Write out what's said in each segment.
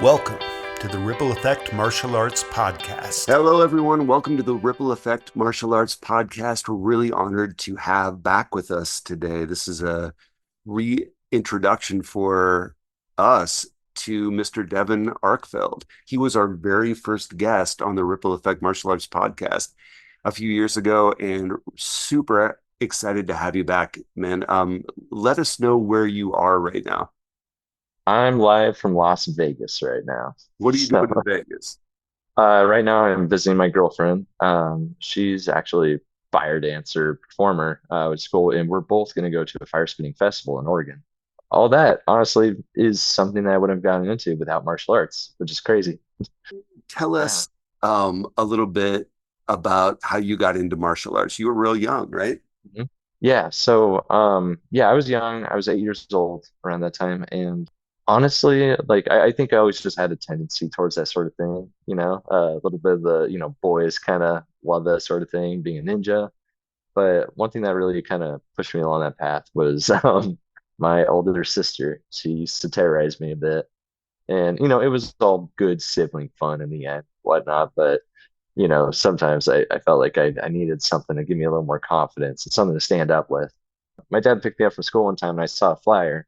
Welcome to the Ripple Effect Martial Arts Podcast. Hello, everyone. Welcome to the Ripple Effect Martial Arts Podcast. We're really honored to have back with us today. This is a reintroduction for us to Mr. Devin Arkfeld. He was our very first guest on the Ripple Effect Martial Arts Podcast a few years ago, and super excited to have you back, man. Let us know where you are right now. I'm live from Las Vegas right now. What are you So, doing in Vegas? right now I'm visiting my girlfriend. She's actually a fire dancer performer, which is cool, and we're both going to go to a fire spinning festival in Oregon. All that, honestly, is something that I wouldn't have gotten into without martial arts, which is crazy. Tell Yeah. us a little bit about how you got into martial arts. You were real young, right? Mhm. Yeah. So, yeah, I was young. I was 8 years old around that time, and honestly, like I think I always just had a tendency towards that sort of thing. A little bit of the boys kind of love that sort of thing, being a ninja. But one thing that really kind of pushed me along that path was my older sister. She used to terrorize me a bit, and it was all good sibling fun in the end, whatnot. But sometimes I felt like I needed something to give me a little more confidence and something to stand up with. My dad picked me up from school one time and I saw a flyer.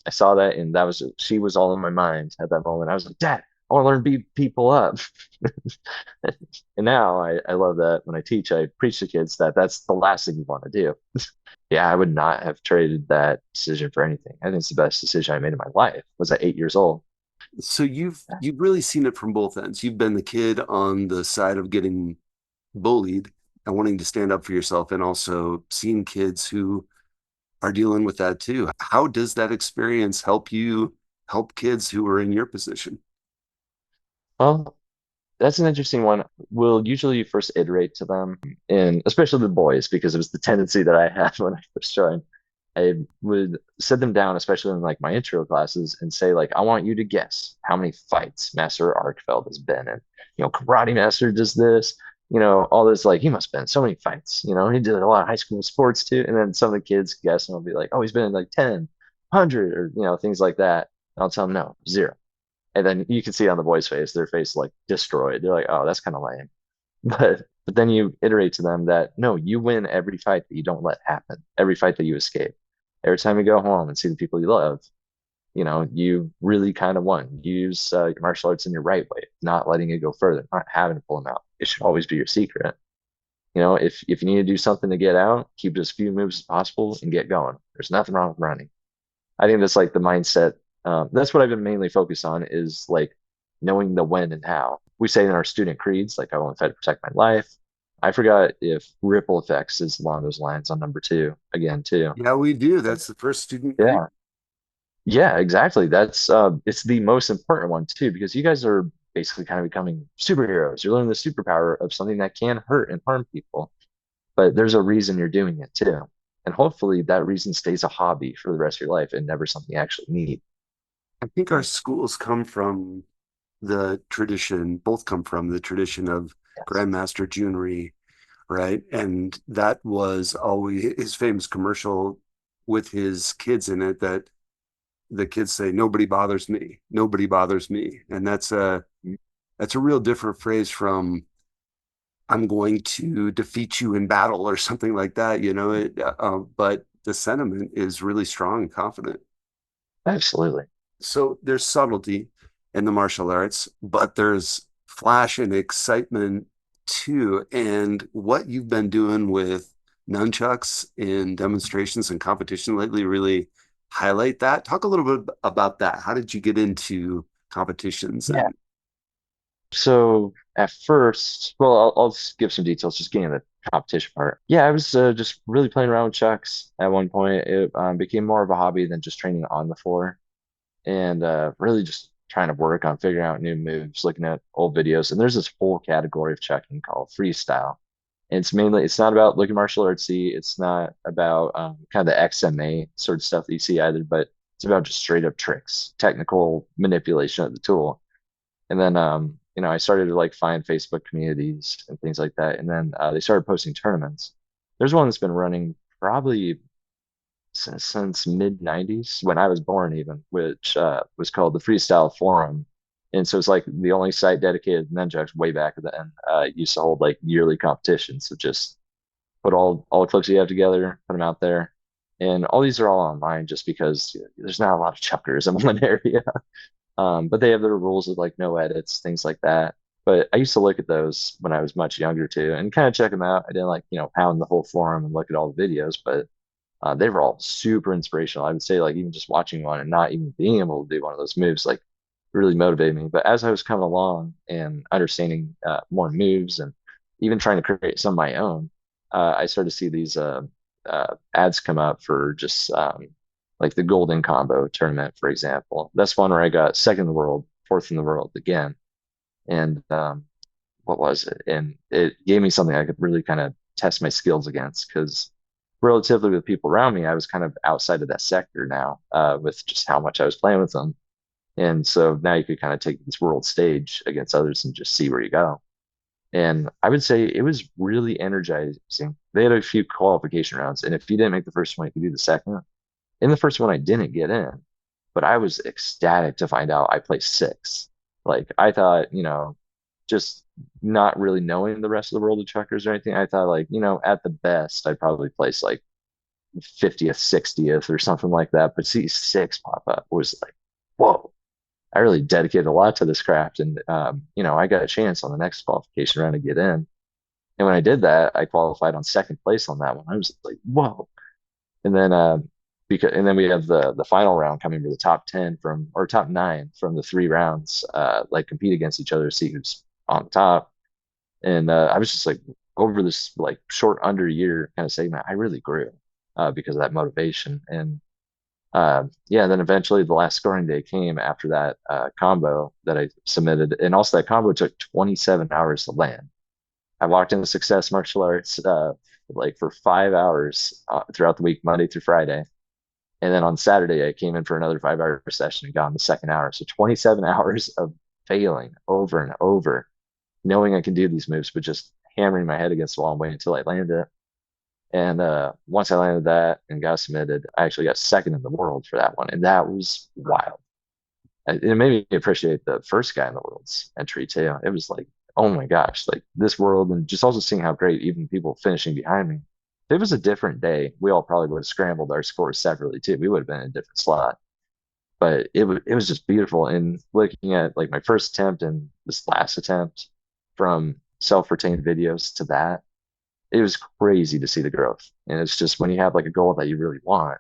I saw that and she was all in my mind at that moment. I was like, Dad, I want to learn to beat people up. And now I love that when I teach, I preach to kids that that's the last thing you want to do. Yeah, I would not have traded that decision for anything. I think it's the best decision I made in my life was at 8 years old. So you've really seen it from both ends. You've been the kid on the side of getting bullied and wanting to stand up for yourself, and also seeing kids who are dealing with that too. How does that experience help you help kids who are in your position? Well, that's an interesting one. We'll usually first iterate to them, and especially the boys, because it was the tendency that I had when I first joined. I would sit them down, especially in like my intro classes, and say, like, I want you to guess how many fights Master Arkfeld has been in. Karate Master does this, all this, like, he must have been in so many fights. He did a lot of high school sports too. And then some of the kids guess and I'll be like, oh, he's been in like 10, 100, or, things like that. And I'll tell them, no, zero. And then you can see on the boys' face, their face like destroyed. They're like, oh, that's kind of lame. But then you iterate to them that no, you win every fight that you don't let happen, every fight that you escape. Every time you go home and see the people you love, you really kind of won. Use your martial arts in your right way, not letting it go further, not having to pull them out. It should always be your secret. If you need to do something to get out, keep as few moves as possible and get going. There's nothing wrong with running. I think that's like the mindset. That's what I've been mainly focused on is like knowing the when and how. We say in our student creeds, like I want to fight to protect my life. I forgot if ripple effects is along those lines on number two again too. Yeah, we do. That's the first student creed. Yeah, yeah, exactly. That's it's the most important one too because you guys are basically kind of becoming superheroes. You're learning the superpower of something that can hurt and harm people, but there's a reason you're doing it too. And hopefully that reason stays a hobby for the rest of your life and never something you actually need. I think our schools come from the tradition, both come from the tradition of Yes. Grandmaster Junery, right? And that was always his famous commercial with his kids in it that the kids say, "Nobody bothers me. Nobody bothers me." And that's a real different phrase from "I'm going to defeat you in battle" or something like that, but the sentiment is really strong and confident. Absolutely. So there's subtlety in the martial arts, but there's flash and excitement too. And what you've been doing with nunchucks in demonstrations and competition lately really highlight that. Talk a little bit about that. How did you get into competitions? Yeah. And So at first, well, I'll just give some details, just getting the competition part. Yeah, I was just really playing around with chucks at one point. It became more of a hobby than just training on the floor. And really just trying to work on figuring out new moves, looking at old videos. And there's this whole category of checking called freestyle. And it's not about looking martial artsy. It's not about kind of the XMA sort of stuff that you see either, but it's about just straight up tricks, technical manipulation of the tool. And then, I started to like find Facebook communities and things like that. And then they started posting tournaments. There's one that's been running probably since mid 90s when I was born even, which was called the Freestyle Forum. And so it's like the only site dedicated to nunchucks way back then used to hold like yearly competitions. So just put all the clips you have together, put them out there. And all these are all online just because there's not a lot of chuckers in one area. But they have their rules of like no edits, things like that. But I used to look at those when I was much younger too and kind of check them out. I didn't like, pound the whole forum and look at all the videos, but they were all super inspirational. I would say like even just watching one and not even being able to do one of those moves, like really motivated me. But as I was coming along and understanding more moves and even trying to create some of my own, I started to see these ads come up for just like the Golden Combo tournament, for example. That's one where I got second in the world, fourth in the world again. And what was it? And it gave me something I could really kind of test my skills against because relatively with people around me, I was kind of outside of that sector now with just how much I was playing with them. And so now you could kind of take this world stage against others and just see where you go. And I would say it was really energizing. They had a few qualification rounds, and if you didn't make the first one, you could do the second. In the first one, I didn't get in, but I was ecstatic to find out I placed six. Like I thought, just not really knowing the rest of the world of truckers or anything, I thought like, at the best, I'd probably place like 50th, 60th or something like that. But see six pop up was like, whoa. I really dedicated a lot to this craft, and I got a chance on the next qualification round to get in. And when I did that, I qualified on second place on that one. I was like, whoa! And then and then we have the final round coming to the top 10 from or top 9 from the 3 rounds, like compete against each other to see who's on the top. And I was just like over this like short under year kind of segment, I really grew because of that motivation. And yeah, then eventually the last scoring day came after that combo that I submitted. And also that combo took 27 hours to land. I walked into Success Martial Arts like for 5 hours throughout the week, Monday through Friday. And then on Saturday, I came in for another 5 hour session and got on the second hour. So 27 hours of failing over and over, knowing I can do these moves, but just hammering my head against the wall and waiting until I landed it. And once I landed that and got submitted, I actually got second in the world for that one. And that was wild. It made me appreciate the first guy in the world's entry too. It was like, oh my gosh, like this world, and just also seeing how great even people finishing behind me. If it was a different day, we all probably would have scrambled our scores separately too. We would have been in a different slot. But it was just beautiful. And looking at like my first attempt and this last attempt from self-retained videos to that, it was crazy to see the growth. And it's just when you have like a goal that you really want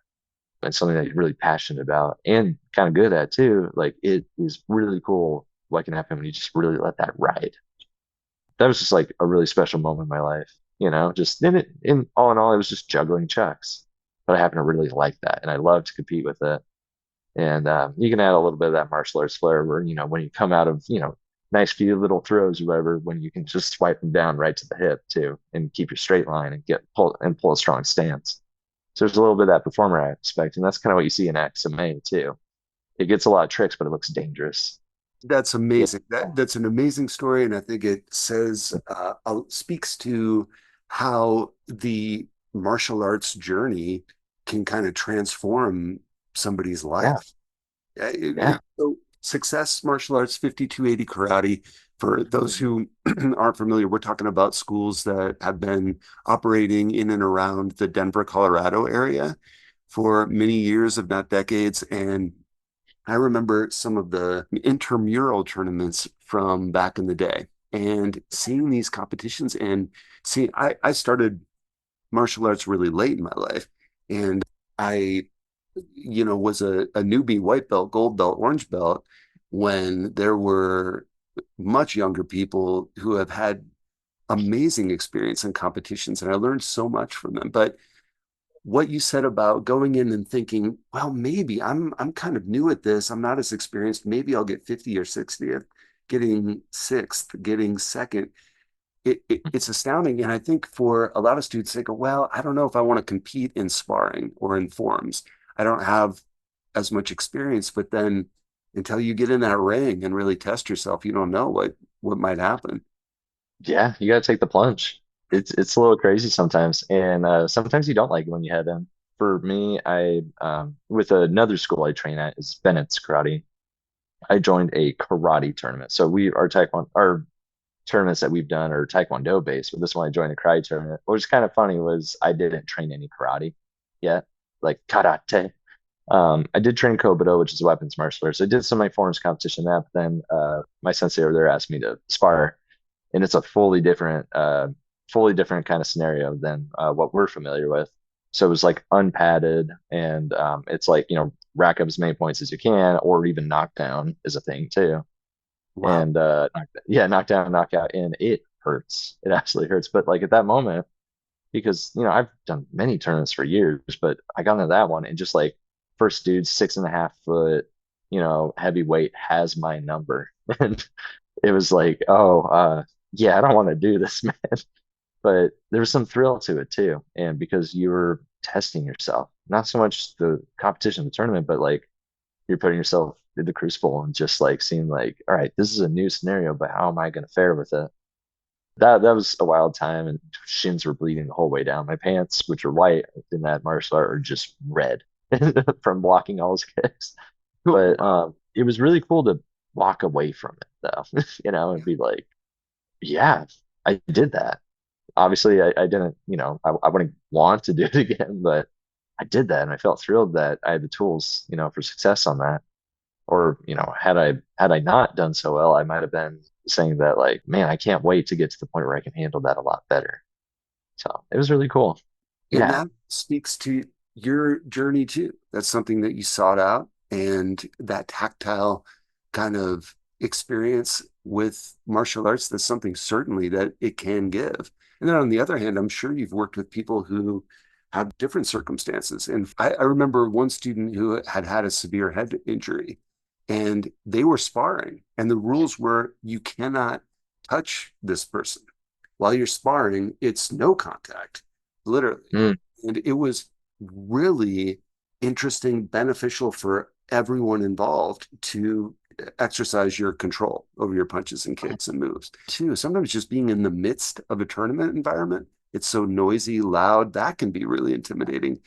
and something that you're really passionate about and kind of good at too, like it is really cool what can happen when you just really let that ride. That was just like a really special moment in my life, just in all in all, it was just juggling chucks. But I happen to really like that and I love to compete with it. And you can add a little bit of that martial arts flair where, when you come out of, nice few little throws or whatever, when you can just swipe them down right to the hip too and keep your straight line and pull a strong stance. So there's a little bit of that performer aspect. And that's kind of what you see in XMA too. It gets a lot of tricks, but it looks dangerous. That's Yeah. amazing. That's an amazing story, and I think it says speaks to how the martial arts journey can kind of transform somebody's Yeah. life. Yeah. So Success Martial Arts 5280 Karate. For those who aren't familiar, we're talking about schools that have been operating in and around the Denver, Colorado area for many years, if not decades, and I remember some of the intramural tournaments from back in the day and seeing these competitions and see I started martial arts really late in my life and I was a newbie white belt, gold belt, orange belt when there were much younger people who have had amazing experience in competitions and I learned so much from them. But what you said about going in and thinking, well, maybe I'm kind of new at this. I'm not as experienced. Maybe I'll get 50 or 60th, getting sixth, getting second. It's astounding. And I think for a lot of students, they go, well, I don't know if I want to compete in sparring or in forums. I don't have as much experience. But then until you get in that ring and really test yourself, you don't know what might happen. Yeah. You got to take the plunge. It's a little crazy sometimes. And sometimes you don't like it when you head in. For me, I, with another school I train at is Bennett's Karate. I joined a karate tournament. So our tournaments that we've done are taekwondo based, but this one I joined a karate tournament. What was kind of funny was I didn't train any karate yet, like karate. I did train Kobudo, which is weapons martial arts. I did some of my forms competition that, but then my sensei over there asked me to spar, and it's a fully different kind of scenario than what we're familiar with. So it was like unpadded, and it's like rack up as many points as you can, or even knockdown is a thing too. Wow. And yeah, knockdown, knockout, and it hurts. It absolutely hurts. But like at that moment, because I've done many tournaments for years, but I got into that one and just like first dude, 6.5 foot, heavyweight has my number. And it was like, oh, yeah, I don't want to do this, man. But there was some thrill to it too. And because you were testing yourself, not so much the competition, the tournament, but like you're putting yourself in the crucible and just like seeing like, all right, this is a new scenario, but how am I going to fare with it? That was a wild time, and shins were bleeding the whole way down. My pants, which are white in that martial art, are just red from blocking all his kicks. But it was really cool to walk away from it though, and be like, yeah, I did that. Obviously, I didn't, I wouldn't want to do it again, but I did that, and I felt thrilled that I had the tools, for success on that. Or had I not done so well, I might have been saying that like, man, I can't wait to get to the point where I can handle that a lot better. So it was really cool. And Yeah. that speaks to your journey too. That's something that you sought out, and that tactile kind of experience with martial arts, that's something certainly that it can give. And then on the other hand, I'm sure you've worked with people who have different circumstances. And I remember one student who had a severe head injury, and they were sparring, and the rules were you cannot touch this person. While you're sparring, it's no contact, literally. Mm. And it was really interesting, beneficial for everyone involved to exercise your control over your punches and kicks and moves. Too, sometimes just being in the midst of a tournament environment, it's so noisy, loud, that can be really intimidating.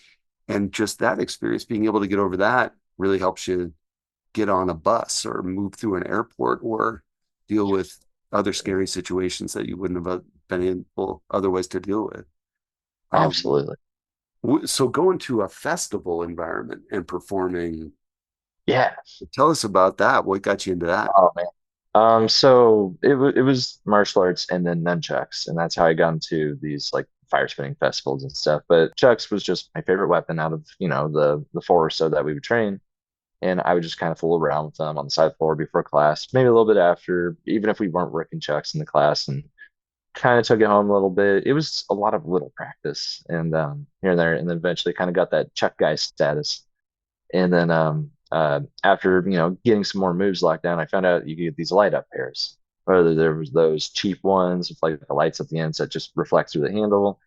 And just that experience, being able to get over that really helps you get on a bus or move through an airport or deal with other scary situations that you wouldn't have been able otherwise to deal with. Um, Absolutely. so going to a festival environment and performing, Yeah. tell us about that. What got you into that? Oh man. So it was martial arts and then nunchucks, and that's how I got into these like fire spinning festivals and stuff. But chucks was just my favorite weapon out of the four or so that we would train. And I would just kind of fool around with them on the side floor before class, maybe a little bit after, even if we weren't working chucks in the class, and kind of took it home a little bit. It was a lot of little practice and here and there, and then eventually kind of got that chuck guy status. And then after getting some more moves locked down, I found out you could get these light up pairs. Whether there was those cheap ones with like the lights at the ends that just reflect through the handle,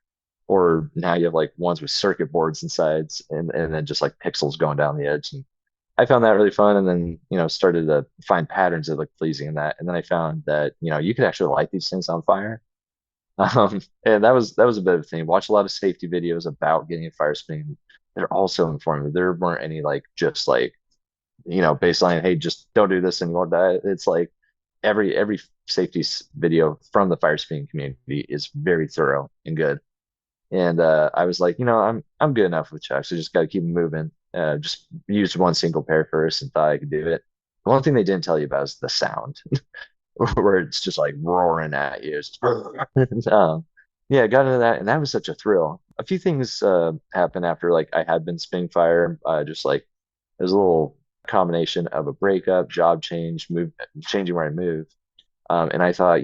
or now you have like ones with circuit boards inside and then just like pixels going down the edge. And I found that really fun, and then started to find patterns that look pleasing in that. And then I found that you could actually light these things on fire. And that was a bit of a thing. Watch a lot of safety videos about getting a fire spinning. They're also informative. There weren't any like just like baseline, hey, just don't do this and you won't die. It's like every safety video from the fire spinning community is very thorough and good. And I was like, I'm good enough with chucks. I just got to keep them moving. Just used one single pair first and thought I could do it. The one thing they didn't tell you about is the sound, where it's just like roaring at you. Yeah, got into that, and that was such a thrill. A few things happened after like I had been spinning fire. Just like there's a little combination of a breakup, job change, move, changing where I move. And I thought,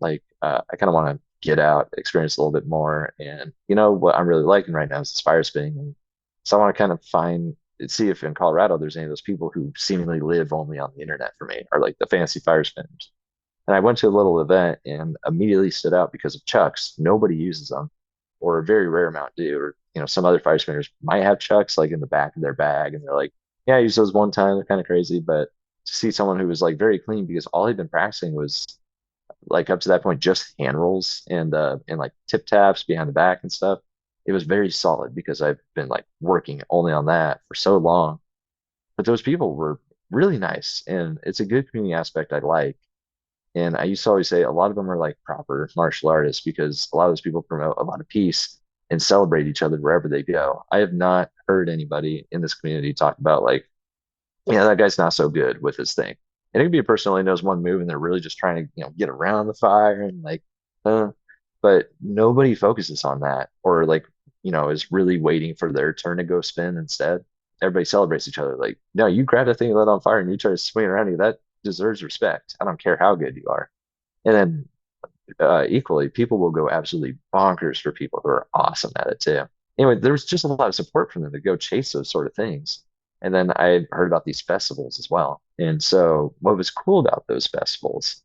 like I kind of want to get out, experience a little bit more. And what I'm really liking right now is this fire spinning. And so I want to kind of see if in Colorado there's any of those people who seemingly live only on the internet for me, or like the fancy fire spinners. And I went to a little event and immediately stood out because of chucks. Nobody uses them, or a very rare amount do. Or some other fire spinners might have chucks like in the back of their bag, and they're like, yeah, I used those one time. They're kind of crazy, but to see someone who was like very clean because all he'd been practicing was like up to that point just hand rolls and like tip taps behind the back and stuff. It was very solid because I've been like working only on that for so long. But those people were really nice. And it's a good community aspect I like. And I used to always say a lot of them are like proper martial artists because a lot of those people promote a lot of peace and celebrate each other wherever they go. I have not heard anybody in this community talk about like, yeah, that guy's not so good with his thing. And it could be a person who only knows one move and they're really just trying to, get around the fire and like, uh, but nobody focuses on that or like, is really waiting for their turn to go spin instead. Everybody celebrates each other. Like, no, you grab that thing you lit on fire and you try to swing around you. That deserves respect. I don't care how good you are. And then equally, people will go absolutely bonkers for people who are awesome at it too. Anyway, there was just a lot of support from them to go chase those sort of things. And then I heard about these festivals as well. And so, what was cool about those festivals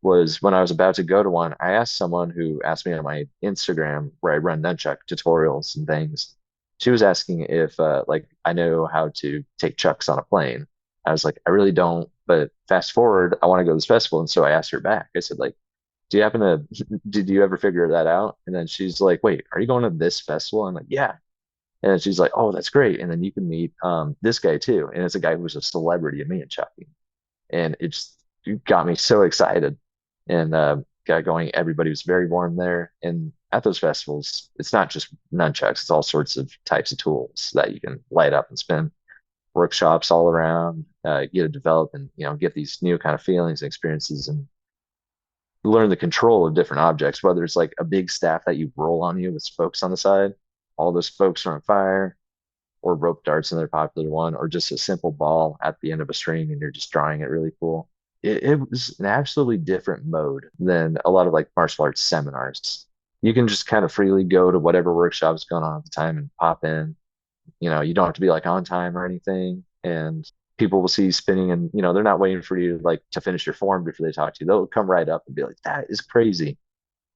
was when I was about to go to one, I asked someone who asked me on my Instagram where I run Nunchuck tutorials and things. She was asking if like I know how to take chucks on a plane. I was like, I really don't, but fast forward, I want to go to this festival. And so I asked her back. I said, like, do you happen to did you ever figure that out? And then she's like, wait, are you going to this festival? I'm like, yeah. And she's like, oh, that's great. And then you can meet this guy too. And it's a guy who was a celebrity of me and Chucky. And it got me so excited and got going. Everybody was very warm there. And at those festivals, it's not just nunchucks, it's all sorts of types of tools that you can light up and spin. Workshops all around, get to develop and get these new kind of feelings and experiences and learn the control of different objects, whether it's like a big staff that you roll on you with spokes on the side, all those spokes are on fire, or rope darts another popular one, or just a simple ball at the end of a string and you're just drawing it really cool. It was an absolutely different mode than a lot of like martial arts seminars. You can just kind of freely go to whatever workshop's going on at the time and pop in. You don't have to be like on time or anything. And people will see you spinning and, they're not waiting for you like to finish your form before they talk to you. They'll come right up and be like, that is crazy.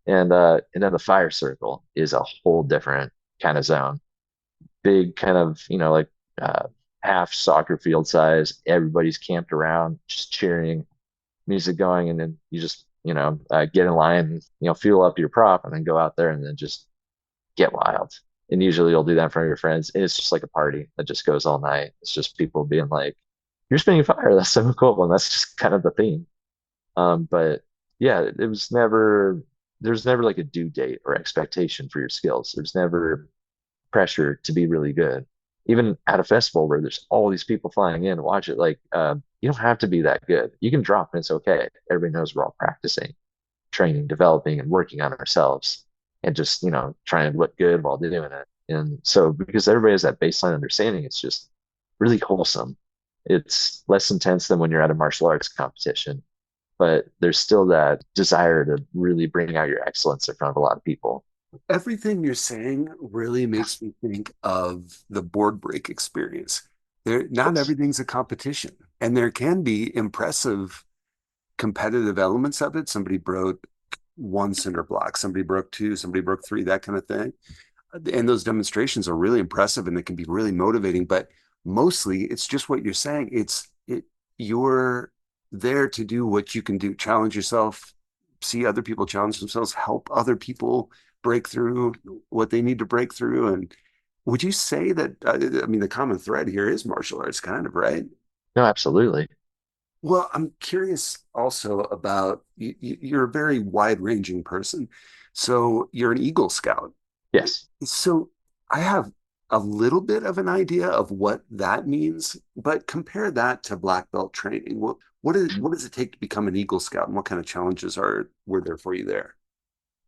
And then the fire circle is a whole different kind of zone. Big kind of, like uh, half soccer field size. Everybody's camped around, just cheering, music going, and then you just, get in line, and, fuel up your prop, and then go out there and then just get wild. And usually you'll do that in front of your friends. And it's just like a party that just goes all night. It's just people being like, "You're spinning fire. That's so cool." And that's just kind of the theme. But yeah, there's never like a due date or expectation for your skills. There's never pressure to be really good. Even at a festival where there's all these people flying in to watch it, like you don't have to be that good. You can drop and it's okay. Everybody knows we're all practicing, training, developing, and working on ourselves, and just trying to look good while doing it. And so because everybody has that baseline understanding, it's just really wholesome. It's less intense than when you're at a martial arts competition, but there's still that desire to really bring out your excellence in front of a lot of people. Everything you're saying really makes me think of the board break experience. Not Yes. everything's a competition, and there can be impressive competitive elements of it. Somebody broke one cinder block, somebody broke two, somebody broke three, that kind of thing. And those demonstrations are really impressive and they can be really motivating. But mostly, it's just what you're saying. You're there to do what you can do, challenge yourself, see other people challenge themselves, help other people break through what they need to break through. And would you say that, I mean, the common thread here is martial arts, kind of, right? No, absolutely. Well, I'm curious also about you're a very wide-ranging person. So you're an Eagle Scout. Yes. So I have a little bit of an idea of what that means, but compare that to black belt training. What does it take to become an Eagle Scout, and what kind of challenges were there for you there?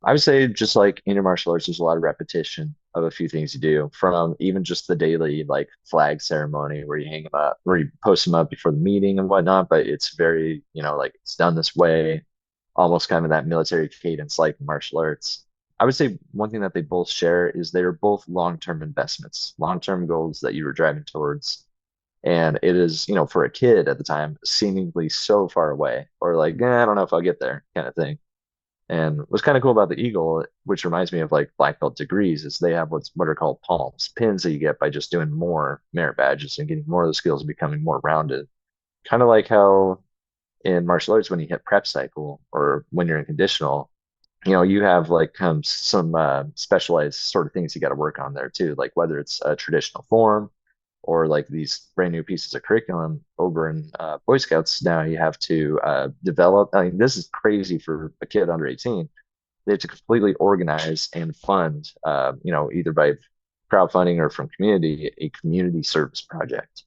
I would say just like in your martial arts, there's a lot of repetition of a few things you do from even just the daily like flag ceremony where you hang them up, where you post them up before the meeting and whatnot. But it's very, like it's done this way, almost kind of that military cadence like martial arts. I would say one thing that they both share is they're both long-term investments, long-term goals that you were driving towards. And it is, for a kid at the time, seemingly so far away, or like, I don't know if I'll get there kind of thing. And what's kind of cool about the Eagle, which reminds me of like black belt degrees, is they have what are called palms, pins that you get by just doing more merit badges and getting more of the skills and becoming more rounded. Kind of like how in martial arts, when you hit prep cycle or when you're in conditional, you have like some specialized sort of things you got to work on there too, like whether it's a traditional form or like these brand new pieces of curriculum over in Boy Scouts. Now you have to develop. I mean, this is crazy for a kid under 18. They have to completely organize and fund, either by crowdfunding or from community, a community service project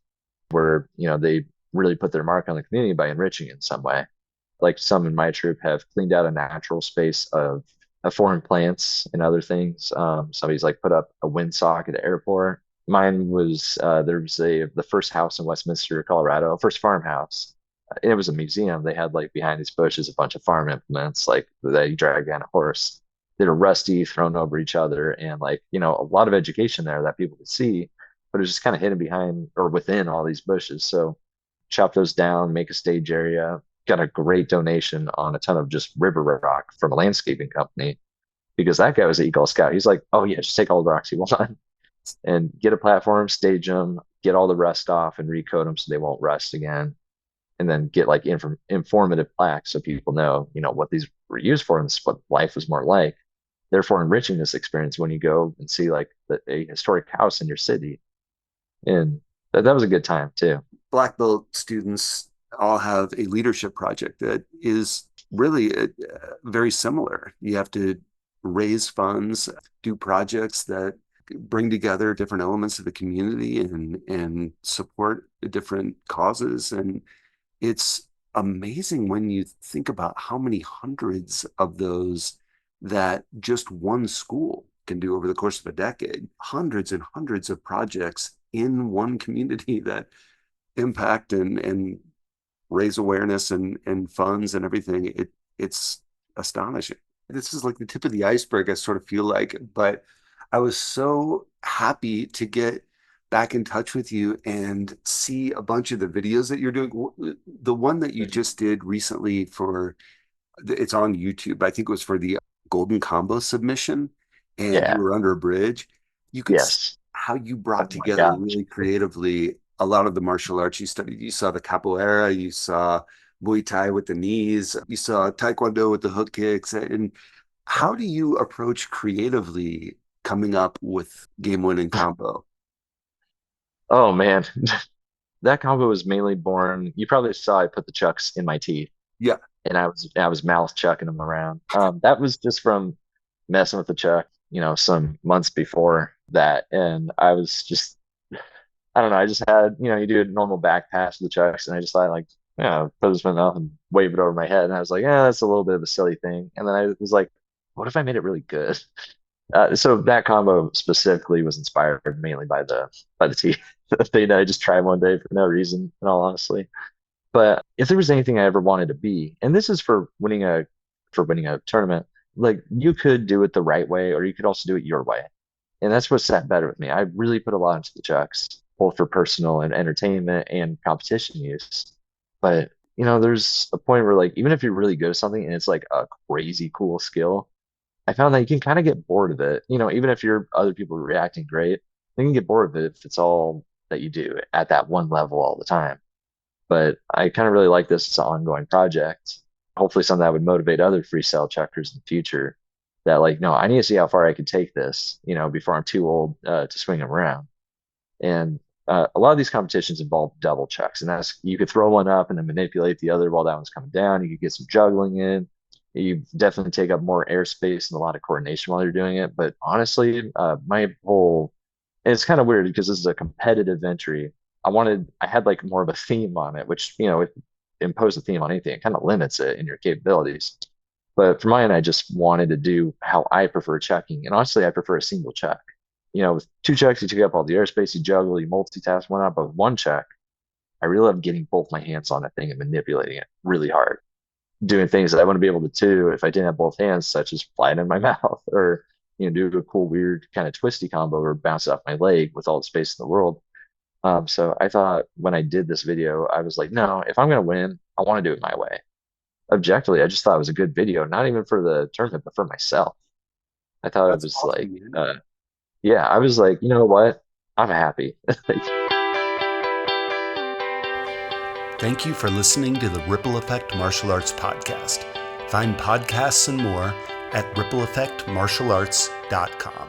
where, they really put their mark on the community by enriching in some way. Like some in my troop have cleaned out a natural space of foreign plants and other things. Somebody's like put up a windsock at the airport. Mine was there was the first house in Westminster, Colorado, first farmhouse. And it was a museum. They had like behind these bushes a bunch of farm implements like that you drag on a horse that are rusty, thrown over each other, and like a lot of education there that people could see, but it was just kind of hidden behind or within all these bushes. So chop those down, make a stage area. Got a great donation on a ton of just river rock from a landscaping company because that guy was an Eagle Scout. He's like, oh yeah, just take all the rocks you want and get a platform, stage them, get all the rust off, and recoat them so they won't rust again. And then get like informative plaques so people know, what these were used for and this is what life was more like. Therefore, enriching this experience when you go and see like a historic house in your city. And that was a good time too. Black belt students all have a leadership project that is really very similar. You have to raise funds, do projects that bring together different elements of the community and support different causes. And it's amazing when you think about how many hundreds of those that just one school can do over the course of a decade. Hundreds and hundreds of projects in one community that impact and raise awareness and funds and everything. It's astonishing. This is like the tip of the iceberg, I sort of feel like, but I was so happy to get back in touch with you and see a bunch of the videos that you're doing. The one that you just did recently it's on YouTube. I think it was for the Golden Combo submission, and you Yeah. were under a bridge. You could see Yes. how you Oh brought my together gosh. really creatively a lot of the martial arts you studied. You saw the capoeira, you saw Muay Thai with the knees, you saw Taekwondo with the hook kicks. And how do you approach creatively coming up with game-winning combo? Oh man, that combo was mainly born. You probably saw I put the chucks in my teeth, Yeah. and I was mouth chucking them around. That was just from messing with the chuck, some months before that, and I was just I don't know. I just had you do a normal back pass with the chucks, and I just thought like put this in my mouth and wave it over my head, and I was like, yeah, that's a little bit of a silly thing, and then I was like, what if I made it really good? So that combo specifically was inspired mainly by the tea thing that I just tried one day for no reason, in all honesty. But if there was anything I ever wanted to be, and this is for winning a tournament, like you could do it the right way, or you could also do it your way. And that's what sat better with me. I really put a lot into the chucks, both for personal and entertainment and competition use. But there's a point where like even if you're really good at something and it's like a crazy cool skill, I found that you can kind of get bored of it. Even if other people are reacting great, you can get bored of it if it's all that you do at that one level all the time. But I kind of really like this as an ongoing project. Hopefully something that would motivate other freestyle checkers in the future that like, no, I need to see how far I can take this, before I'm too old to swing them around. And a lot of these competitions involve double checks, and that's you could throw one up and then manipulate the other while that one's coming down. You could get some juggling in. You definitely take up more airspace and a lot of coordination while you're doing it. But honestly, and it's kind of weird because this is a competitive entry. I had like more of a theme on it, which, if you impose a theme on anything, it kind of limits it in your capabilities. But for mine, I just wanted to do how I prefer checking. And honestly, I prefer a single check. With two checks, you take up all the airspace, you juggle, you multitask, whatnot. But with one check, I really love getting both my hands on that thing and manipulating it really hard, doing things that I wouldn't be able to do if I didn't have both hands, such as fly it in my mouth or do a cool weird kind of twisty combo or bounce off my leg with all the space in the world. So I thought when I did this video, I was like, no, if I'm gonna win, I want to do it my way. Objectively, I just thought it was a good video, not even for the tournament, but for myself. I thought it That's was like, awesome, man. yeah, I was like, you know what? I'm happy. Like, Thank you for listening to the Ripple Effect Martial Arts Podcast. Find podcasts and more at rippleeffectmartialarts.com.